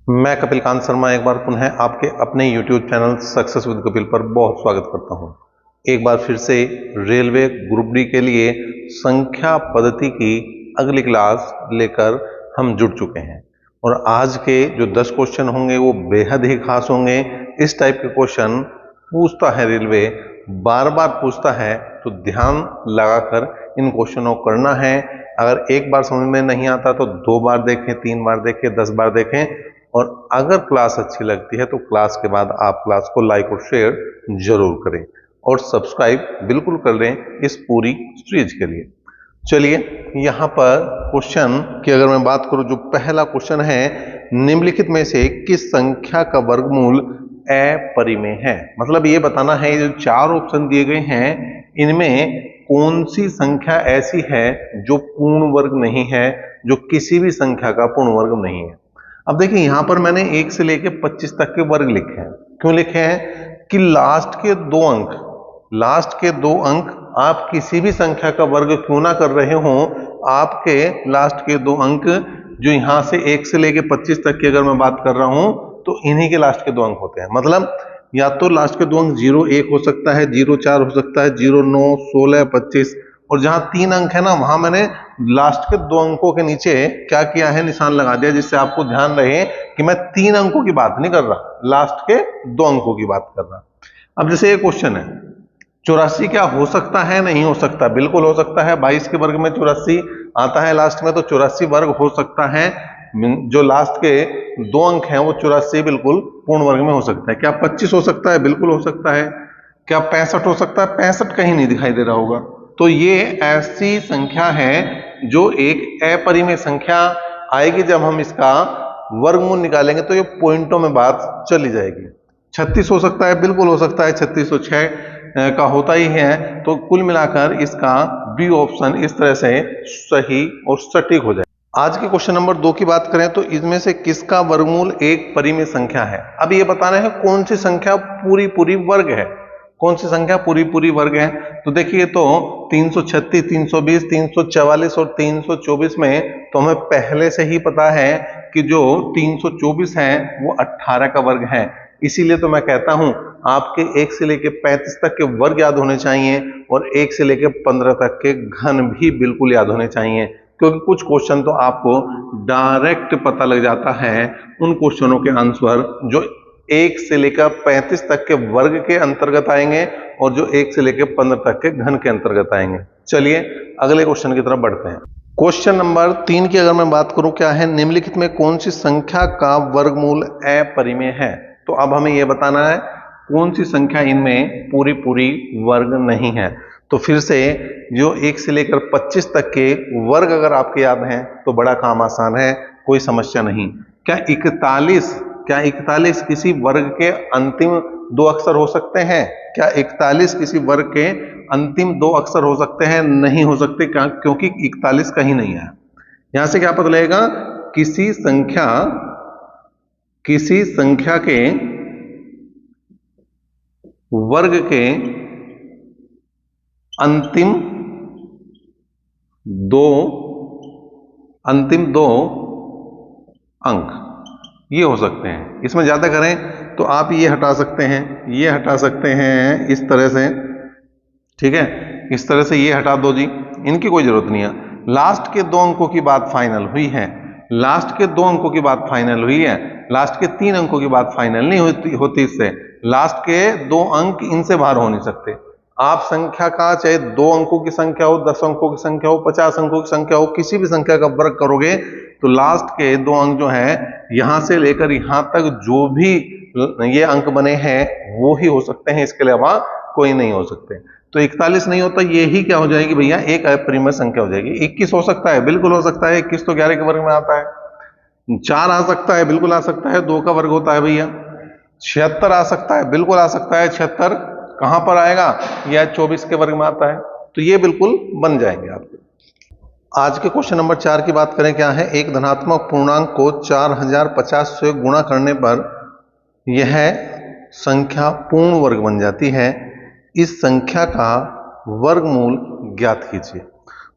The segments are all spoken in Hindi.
मैं कपिल कांत शर्मा एक बार पुनः आपके अपने YouTube channel success with Kapil पर बहुत स्वागत करता हूं। एक बार फिर से रेलवे ग्रुप डी के लिए संख्या पद्धति की अगली क्लास लेकर हम जुड़ चुके हैं और आज के जो 10 क्वेश्चन होंगे वो बेहद ही खास होंगे। इस टाइप के क्वेश्चन पूछता है रेलवे, बार बार पूछता है, तो ध्यान लगाकर इन क्वेश्चनों को करना है। अगर एक बार समझ में नहीं आता तो 2 बार देखें, 3 बार देखें, 10 बार देखें। और अगर क्लास अच्छी लगती है तो क्लास के बाद आप क्लास को लाइक और शेयर जरूर करें और सब्सक्राइब बिल्कुल कर लें इस पूरी सीरीज के लिए। चलिए यहाँ पर क्वेश्चन की अगर मैं बात करूं, जो पहला क्वेश्चन है, निम्नलिखित में से किस संख्या का वर्गमूल अपरिमेय है। मतलब ये बताना है, ये जो 4 ऑप्शन दिए गए हैं इनमें कौन सी संख्या ऐसी है जो पूर्ण वर्ग नहीं है, जो किसी भी संख्या का पूर्ण वर्ग नहीं है। अब देखिए यहां पर मैंने 1 से लेकर 25 तक के वर्ग लिखे हैं। क्यों लिखे हैं कि लास्ट के 2 अंक आप किसी भी संख्या का वर्ग क्यों ना कर रहे हो, आपके लास्ट के 2 अंक जो यहां से 1 से लेकर 25 तक की अगर मैं बात कर रहा हूं तो इन्हीं के लास्ट के 2 अंक होते हैं। मतलब या तो लास्ट के 2 अंक 01 हो सकता है, 04 हो सकता है, 09, 16, 25, और जहां 3 अंक है ना वहां मैंने लास्ट के 2 अंकों के नीचे क्या किया है, निशान लगा दिया, जिससे आपको ध्यान रहे कि मैं 3 अंकों की बात नहीं कर रहा, लास्ट के 2 अंकों की बात कर रहा। अब जैसे ये क्वेश्चन है, 84 क्या हो सकता है? नहीं हो सकता, बिल्कुल हो सकता है। 22 के वर्ग में 84 आता है लास्ट में, तो 84 वर्ग हो सकता है। जो लास्ट के 2 अंक हैं वो 84 बिल्कुल पूर्ण वर्ग में हो सकता है। क्या 25 हो सकता है? बिल्कुल हो सकता है। क्या 65 हो सकता है? 65 कहीं नहीं दिखाई दे रहा होगा। तो ये ऐसी संख्या है जो एक अपरिमेय संख्या आएगी। जब हम इसका वर्गमूल निकालेंगे तो ये पॉइंटों में बात चली जाएगी। 36 हो सकता है? बिल्कुल हो सकता है। 3606 का होता ही है। तो कुल मिलाकर इसका बी ऑप्शन इस तरह से सही और सटीक हो जाए। आज के क्वेश्चन नंबर 2 की बात करें तो इसमें से किसका वर्गमूल एक परिमेय संख्या है। अब ये बताना है कौन सी संख्या पूरी पूरी वर्ग है, कौन सी संख्या पूरी पूरी वर्ग है। तो देखिए, तो 336, 320, 344 और 324 में तो हमें पहले से ही पता है कि जो 324 है वो 18 का वर्ग है। इसीलिए तो मैं कहता हूं आपके 1 से लेकर 35 तक के वर्ग याद होने चाहिए और 1 से लेकर 15 तक के घन भी बिल्कुल याद होने चाहिए, क्योंकि कुछ क्वेश्चन तो आपको डायरेक्ट पता लग जाता है उन क्वेश्चनों के आंसर जो 1 से लेकर 35 तक के वर्ग के अंतर्गत आएंगे और जो 1 से लेकर 15 तक के घन के अंतर्गत आएंगे। चलिए अगले क्वेश्चन की तरफ बढ़ते हैं। क्वेश्चन नंबर 3 की अगर मैं बात करूं, क्या है, निम्नलिखित में कौन सी संख्या का वर्गमूल अपरिमेय है। तो अब हमें यह बताना है कौन सी संख्या इनमें पूरी पूरी वर्ग नहीं है। तो फिर से जो 1 से लेकर 25 तक के वर्ग अगर आपके याद हैं तो बड़ा काम आसान है, कोई समस्या नहीं। क्या 41 किसी वर्ग के अंतिम 2 अक्षर हो सकते हैं? क्या 41 किसी वर्ग के अंतिम 2 अक्षर हो सकते हैं? नहीं हो सकते, क्योंकि 41 कहीं नहीं है। यहां से क्या पता लगेगा, किसी संख्या के वर्ग के अंतिम दो अंक ये हो सकते हैं। इसमें ज्यादा करें तो आप ये हटा सकते हैं, ये हटा सकते हैं इस तरह से, ठीक है, इस तरह से ये हटा दो जी, इनकी कोई जरूरत नहीं है। लास्ट के 2 अंकों की बात फाइनल हुई है, लास्ट के 2 अंकों की बात फाइनल हुई है, लास्ट के 3 अंकों की बात फाइनल नहीं होती इससे। लास्ट के 2 अंक इनसे बाहर हो नहीं सकते। आप संख्या का चाहे 2 अंकों की संख्या हो, 10 अंकों की संख्या हो, 50 अंकों की संख्या हो, किसी भी संख्या का वर्ग करोगे तो लास्ट के 2 अंक जो है यहां से लेकर यहां तक जो भी ये अंक बने हैं वो ही हो सकते हैं, इसके अलावा कोई नहीं हो सकते। तो 41 नहीं होता, ये ही क्या हो जाएगी भैया, एक अपरिमेय संख्या हो जाएगी। 21 हो सकता है? बिल्कुल हो सकता है। 21 तो 11 के वर्ग में आता है। 4 आ सकता है? बिल्कुल आ सकता है, 2 का वर्ग होता है भैया। 76 आ सकता है? बिल्कुल आ सकता है। 76 कहां पर आएगा? यह 24 के वर्ग में आता है, तो ये बिल्कुल बन जाएंगे आपके। आज के क्वेश्चन नंबर 4 की बात करें, क्या है, एक धनात्मक पूर्णांक को 4050 से गुणा करने पर यह संख्या पूर्ण वर्ग बन जाती है। इस संख्या का वर्गमूल ज्ञात कीजिए।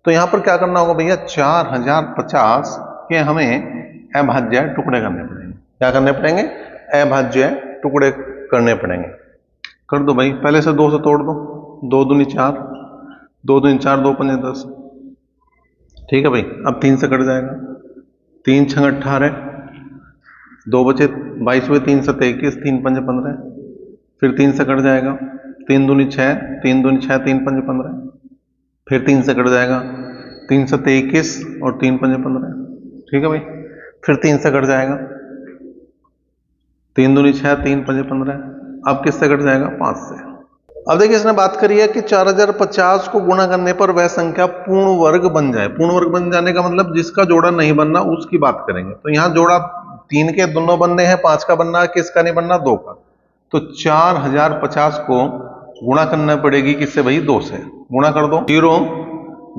तो यहां पर क्या करना होगा भैया, 4050 के हमें अभाज्य टुकड़े करने पड़ेंगे। क्या करने पड़ेंगे, अभाज्य टुकड़े करने पड़ेंगे। कर दो भाई, पहले से 2 से तोड़ दो, 2 दूनी 4, 2 दूनी 4, 2 पंजे 10। ठीक है भाई, अब 3 से कट जाएगा, 3 छंग 18, 2 बचे 22 हुए, 3 7 21, 3 पंजे 15, फिर 3 से कट जाएगा, 3 दूनी 6, 3 दूनी 6, 3 पंजे 15, फिर 3 से कट जाएगा, 3 7 21 और 3 पंजे 15। ठीक है भाई, फिर 3 से कट जाएगा, 3 दूनी 6, 3 पंजे 15। अब किससे कट जाएगा, 5 से। अब देखिए इसने बात करी है कि 4050 को गुणा करने पर वह संख्या पूर्ण वर्ग बन जाए। पूर्ण वर्ग बन जाने का मतलब जिसका जोड़ा नहीं बनना उसकी बात करेंगे। तो यहां जोड़ा 3 के दोनों बनने हैं, 5 का बनना है, किसका नहीं बनना, 2 का। तो 4050 को गुणा करना पड़ेगी किससे भाई, 2 से। गुणा कर दो, 0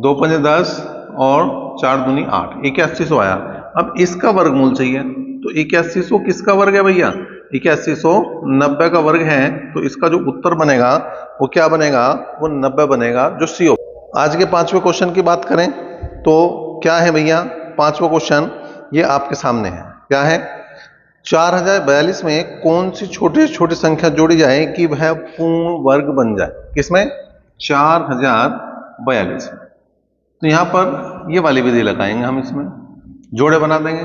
2 पंजे 10 और 4 दूनी 8, 8100 आया। अब इसका वर्गमूल चाहिए, तो 8100 किसका वर्ग है भैया, 8190 का वर्ग है। तो इसका जो उत्तर बनेगा वो क्या बनेगा, वो 90 बनेगा, जो सी ऑप्शन। आज के 5वें क्वेश्चन की बात करें तो क्या है भैया, 5वां क्वेश्चन ये आपके सामने है। क्या है, 4042 में कौन सी छोटी छोटी संख्या जोड़ी जाए कि वह पूर्ण वर्ग बन जाए। किसमें, 4042 में। तो यहां पर ये वाली विधि लगाएंगे हम, इसमें जोड़े बना देंगे।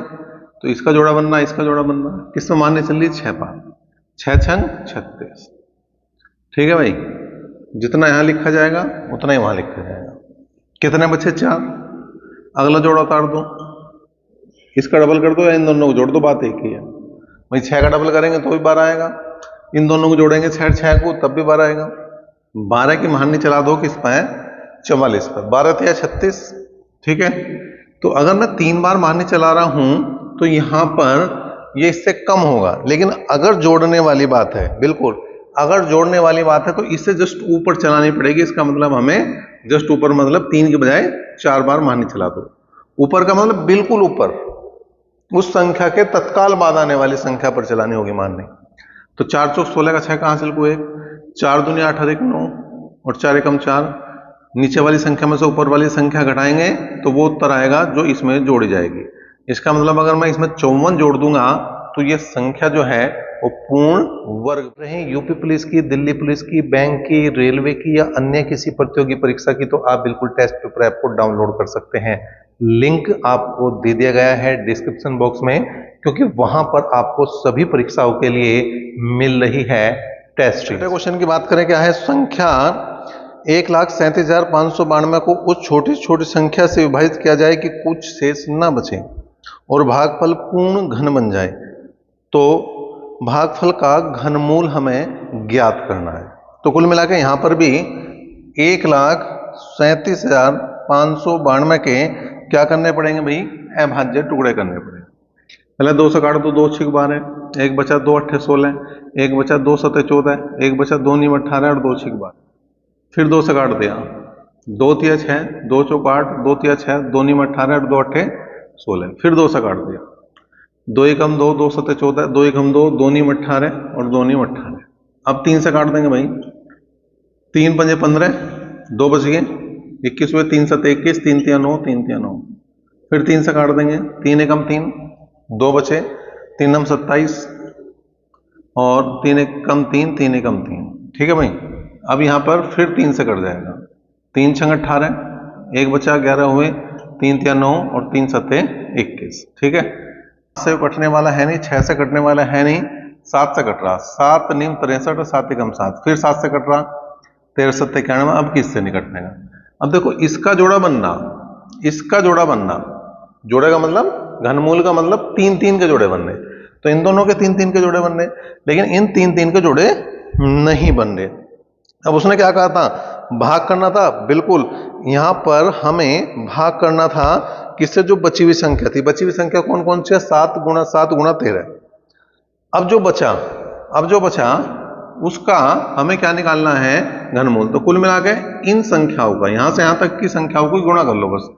तो इसका जोड़ा बनना, इसका जोड़ा बनना, किसमें मानने चल रही, 6 बार, 6 छंग 36। ठीक है भाई, जितना यहां लिखा जाएगा उतना ही वहां लिखा जाएगा। कितने बचे, 4। अगला जोड़ा उतार दो, इसका डबल कर दो या इन दोनों को जोड़ दो, बात एक ही है भाई। 6 का डबल करेंगे तो भी 12 आएगा, इन दोनों को जोड़ेंगे 6 को तब भी 12 आएगा। 12 की महानी चला दो किस पर है, 44 पर, 12 या 36। ठीक है, तो अगर मैं 3 बार महानी चला रहा हूं तो यहां पर ये इससे कम होगा। लेकिन अगर जोड़ने वाली बात है, बिल्कुल अगर जोड़ने वाली बात है तो इससे जस्ट ऊपर चलानी पड़ेगी। इसका मतलब हमें जस्ट ऊपर, मतलब 3 के बजाय 4 बार महानी चला दो। ऊपर का मतलब बिल्कुल ऊपर, उस संख्या के तत्काल बाद आने वाली संख्या पर चलानी होगी महानी। तो 4 चौक 16 का 6 कहां से लिखूं, 1, 4 दूनी 8 अधिक 9 और 4 एकम 4। नीचे वाली संख्या में से ऊपर वाली संख्या घटाएंगे तो वो उत्तर आएगा जो इसमें जोड़ी जाएगी। इसका मतलब अगर मैं इसमें 54 जोड़ दूंगा तो ये संख्या जो है वो पूर्ण वर्ग। रहे यूपी पुलिस की, दिल्ली पुलिस की, बैंक की, रेलवे की या अन्य किसी प्रतियोगी परीक्षा की, तो आप बिल्कुल टेस्ट पेपर ऐप को डाउनलोड कर सकते हैं। लिंक आपको दे दिया गया है डिस्क्रिप्शन बॉक्स में, क्योंकि वहां पर आपको सभी परीक्षाओं के लिए मिल रही है टेस्ट। क्वेश्चन की बात करें, क्या है, संख्या 1,37,592 को उस छोटी छोटी संख्या से विभाजित किया जाए कि कुछ शेष न बचे और भागफल पूर्ण घन बन जाए। तो भागफल का घनमूल हमें ज्ञात करना है। तो कुल मिलाकर यहां पर भी 1,37,592 के क्या करने पड़ेंगे भाई, अभाज्य टुकड़े करने पड़ेंगे। पहले 2 से काट दो, 2 6 12, 1 बचा, 2 8 16, 1 बचा, 2 7 14, 1 बचा, 2 9 18 और 2 6 12। फिर 2 से काट दिया, 2 3 6, 2 चौक 8, 2 3 6, 2 9 18 और 2 8 16। फिर 2 से काट दिया, 2 एकम 2, 2 7 14, 2 एकम 2, 2 9 18 और 2 9 18। अब 3 से काट देंगे भाई, 3 पंजे 15, 2 बच गए, 21 हुए, 3 7 21, 3 3 9, 3 3 9। फिर 3 से काट देंगे, 3 एकम 3, 2 बचे, 3 नम 27 और 3 एकम 3, 3 एकम 3। ठीक है भाई, अब यहां पर फिर 3 से कट जाएगा, 3 छंग 18, 1 बचा, 11 हुए, 3 3 9 और 3 7 21। ठीक है, 5 से कटने वाला है नहीं, 6 से कटने वाला है नहीं, 7 से कट रहा, 7 निम 63 और 7 एकम 7, फिर 7 से कट रहा, 13 7 91। अब किससे नहीं कटने का। अब देखो इसका जोड़ा बनना, इसका जोड़ा बनना, जोड़े का मतलब घनमूल का मतलब 3 3 के जोड़े बनने। तो इन दोनों के 3 3 के जोड़े बनने, लेकिन इन 3 3 के जोड़े नहीं बन रहे। अब उसने क्या कहा था, भाग करना था। बिल्कुल, यहां पर हमें भाग करना था किससे, जो बची हुई संख्या थी। बची हुई संख्या कौन कौन सी है, 7 गुणा 7 गुणा 13। अब जो बचा उसका हमें क्या निकालना है, घनमूल। तो कुल मिला के इन संख्याओं का, यहां से यहां तक की संख्याओं को गुणा कर लो बस।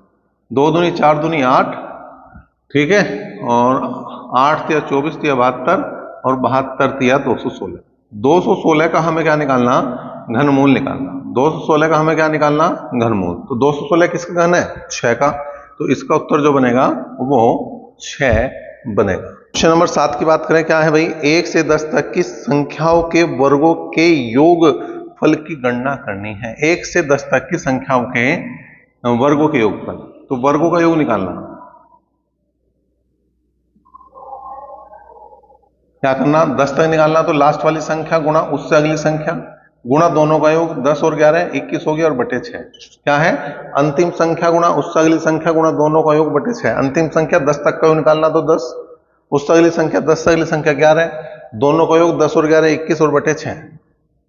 2 दूनी 4 दूनी 8, ठीक है, और 8 या 24 या 72 और 72 या 216। 216 का हमें क्या निकालना, घनमूल निकालना। 216 का हमें क्या निकालना, घनमूल। तो 216 किसका घन है, 6 का। तो इसका उत्तर जो बनेगा वो 6 बनेगा। क्वेश्चन नंबर 7 की बात करें, क्या है भाई, 1 से 10 तक की संख्याओं के वर्गों के योग फल की गणना करनी है। 1 से 10 तक की संख्याओं के वर्गों के योगफल, तो वर्गों का योग निकालना। क्या करना, 10 तक निकालना, तो लास्ट वाली संख्या गुणा उससे अगली संख्या गुणा दोनों का योग, 10 और 11 21 हो गया और बटे 6। क्या है, अंतिम संख्या गुणा उससे अगली संख्या गुणा दोनों का योग बटे 6। अंतिम संख्या 10 तक का योग निकालना, तो 10, उससे अगली संख्या 10 से अगली संख्या 11, दोनों का योग 10 और 11 21 और बटे 6।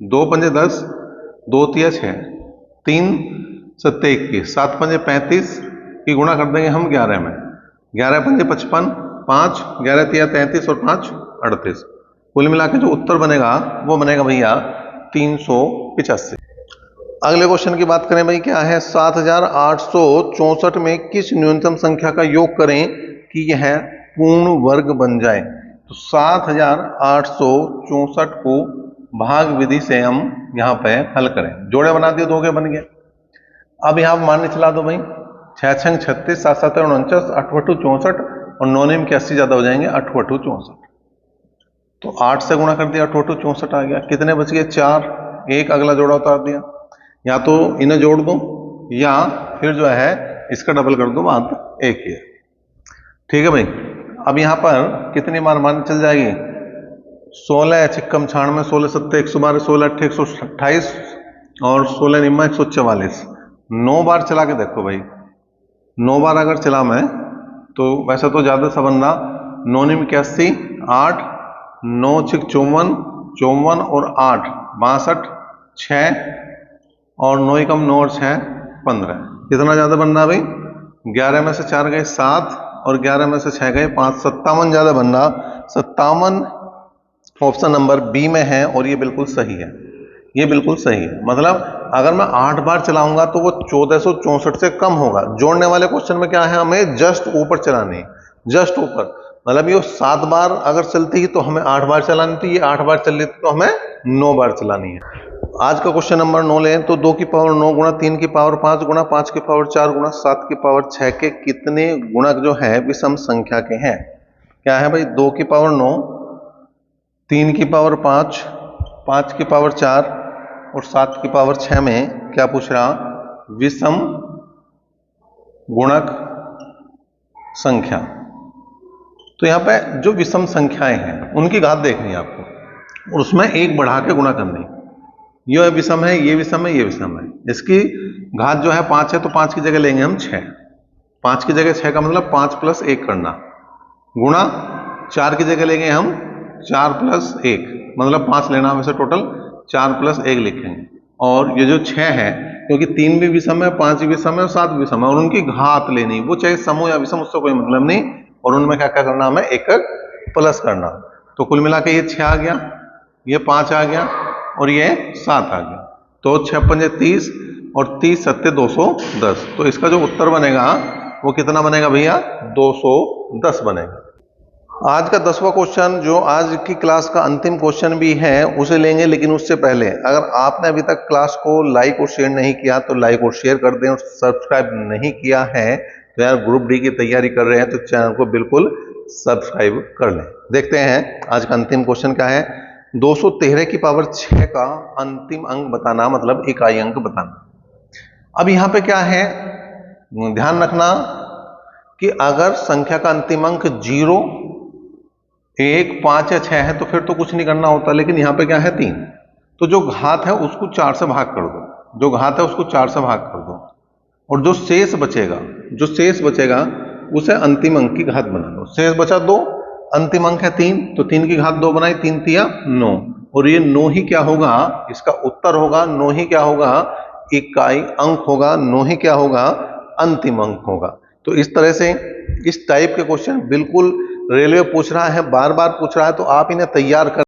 2 पंजे 10, 2 तिया 6, 3 सत्ते 21, 7 पंजे 35 की गुणा कर देंगे हम 11 में, 11 पंजे 55, 5 11 तिया 33 और 5 38। कुल मिला के जो उत्तर बनेगा वो बनेगा भैया 385। अगले क्वेश्चन की बात करें भाई, क्या है, 7864 में किस न्यूनतम संख्या का योग करें कि यह पूर्ण वर्ग बन जाए। तो 7864 को भाग विधि से हम यहां पे हल करें, जोड़े बना दिए, 2 के बन गए। अब यहां मानने चला दो भाई, 6 छंग 36, 7 7 49, 8 8 64 और 9 9 के 80 ज्यादा हो जाएंगे, 8 8 64। तो 8 से गुणा कर दिया, 8 8 64 आ गया। कितने बच गए, 4, एक अगला जोड़ा उतार दिया। या तो इन्हें जोड़ दो या फिर जो है इसका डबल कर दो, बात एक ही है। ठीक है भाई, अब यहां पर कितनी बार मान चल जाएगी, 16 छिक्कम 96, 16 सत्ते 112, 16 अट्ठे 128 और 16 निम्मा 144। 9 बार चला के देखो भाई, 9 बार अगर चला मैं तो वैसे तो ज्यादा सबंधा, 9 निम 81, 8 9 छिक 54, 54 और 8 62, 6 और 9 कम 9 और 6 15। कितना ज्यादा बन रहा भाई, 11 में से 4 गए 7 और 11 में से 6 गए 5, 57 ज्यादा बन रहा। 57 ऑप्शन नंबर बी में है और ये बिल्कुल सही है, ये बिल्कुल सही है। मतलब अगर मैं 8 बार चलाऊंगा तो वो 1464 से कम होगा। जोड़ने वाले क्वेश्चन में क्या है, हमें जस्ट ऊपर चलानी, जस्ट ऊपर, मतलब ये 7 बार अगर चलती है तो हमें 8 बार चलानी थी, ये 8 बार चल रही थी तो हमें 9 बार चलानी है। आज का क्वेश्चन नंबर 9 लें तो 2 की पावर 9 गुणा 3 की पावर 5 गुणा 5 की पावर 4 गुणा 7 की पावर 6 के कितने गुणक जो है विषम संख्या के हैं। क्या है भाई, 2 की पावर 9, 3 की पावर 5, 5 की पावर 4 और 7 की पावर 6 में क्या पूछ रहा, विषम गुणक संख्या। तो यहां पे जो विषम संख्याएं हैं उनकी घात देखनी है आपको और उसमें एक बढ़ा के गुणा करनी। ये विषम है, ये विषम है, ये विषम है। इसकी घात जो है 5 है तो 5 की जगह लेंगे हम 6, 5 की जगह 6 का मतलब 5 प्लस 1 करना, गुणा 4 की जगह लेंगे हम 4 प्लस 1, मतलब 5 लेना, वैसे टोटल 4 प्लस 1 लिखेंगे। और ये जो 6 है, क्योंकि 3 भी विषम है, 5 भी विषम है और 7 भी विषम है, और उनकी घात लेनी, वो चाहे समूह या विषम, उससे कोई मतलब नहीं। और उनमें क्या क्या करना, हमें एक प्लस करना। तो कुल मिला के ये 6 आ गया, ये 5 आ गया और ये 7 आ गया। तो 6 पंजे 30 और 30 सत्ते 210। तो इसका जो उत्तर बनेगा वो कितना बनेगा भैया, 210 बनेगा। आज का 10वां क्वेश्चन, जो आज की क्लास का अंतिम क्वेश्चन भी है, उसे लेंगे। लेकिन उससे पहले अगर आपने अभी तक क्लास को लाइक और शेयर नहीं किया तो लाइक और शेयर कर दें, और सब्सक्राइब नहीं किया है तो यार ग्रुप डी की तैयारी कर रहे हैं तो चैनल को बिल्कुल सब्सक्राइब कर लें। देखते हैं आज का अंतिम क्वेश्चन क्या है। 213 की पावर 6 का अंतिम अंक बताना, मतलब इकाई अंक बताना। अब यहां पे क्या है, ध्यान रखना कि अगर संख्या का अंतिम अंक 0, 1, 5 या 6 है तो फिर तो कुछ नहीं करना होता। लेकिन यहां पे क्या है, 3, तो जो घात है उसको 4 से भाग कर दो, जो घात है उसको 4 से भाग कर दो, और जो शेष बचेगा, जो शेष बचेगा उसे अंतिम अंक की घात बना लो। शेष बचा 2, अंतिम अंक है 3, तो 3 की घात 2 बनाई, 3 तिया 9, और ये 9 ही क्या होगा, इसका उत्तर होगा। 9 ही क्या होगा, इकाई अंक होगा। 9 ही क्या होगा, अंतिम अंक होगा। तो इस तरह से इस टाइप के क्वेश्चन बिल्कुल रेलवे पूछ रहा है, बार बार पूछ रहा है, तो आप इन्हें तैयार कर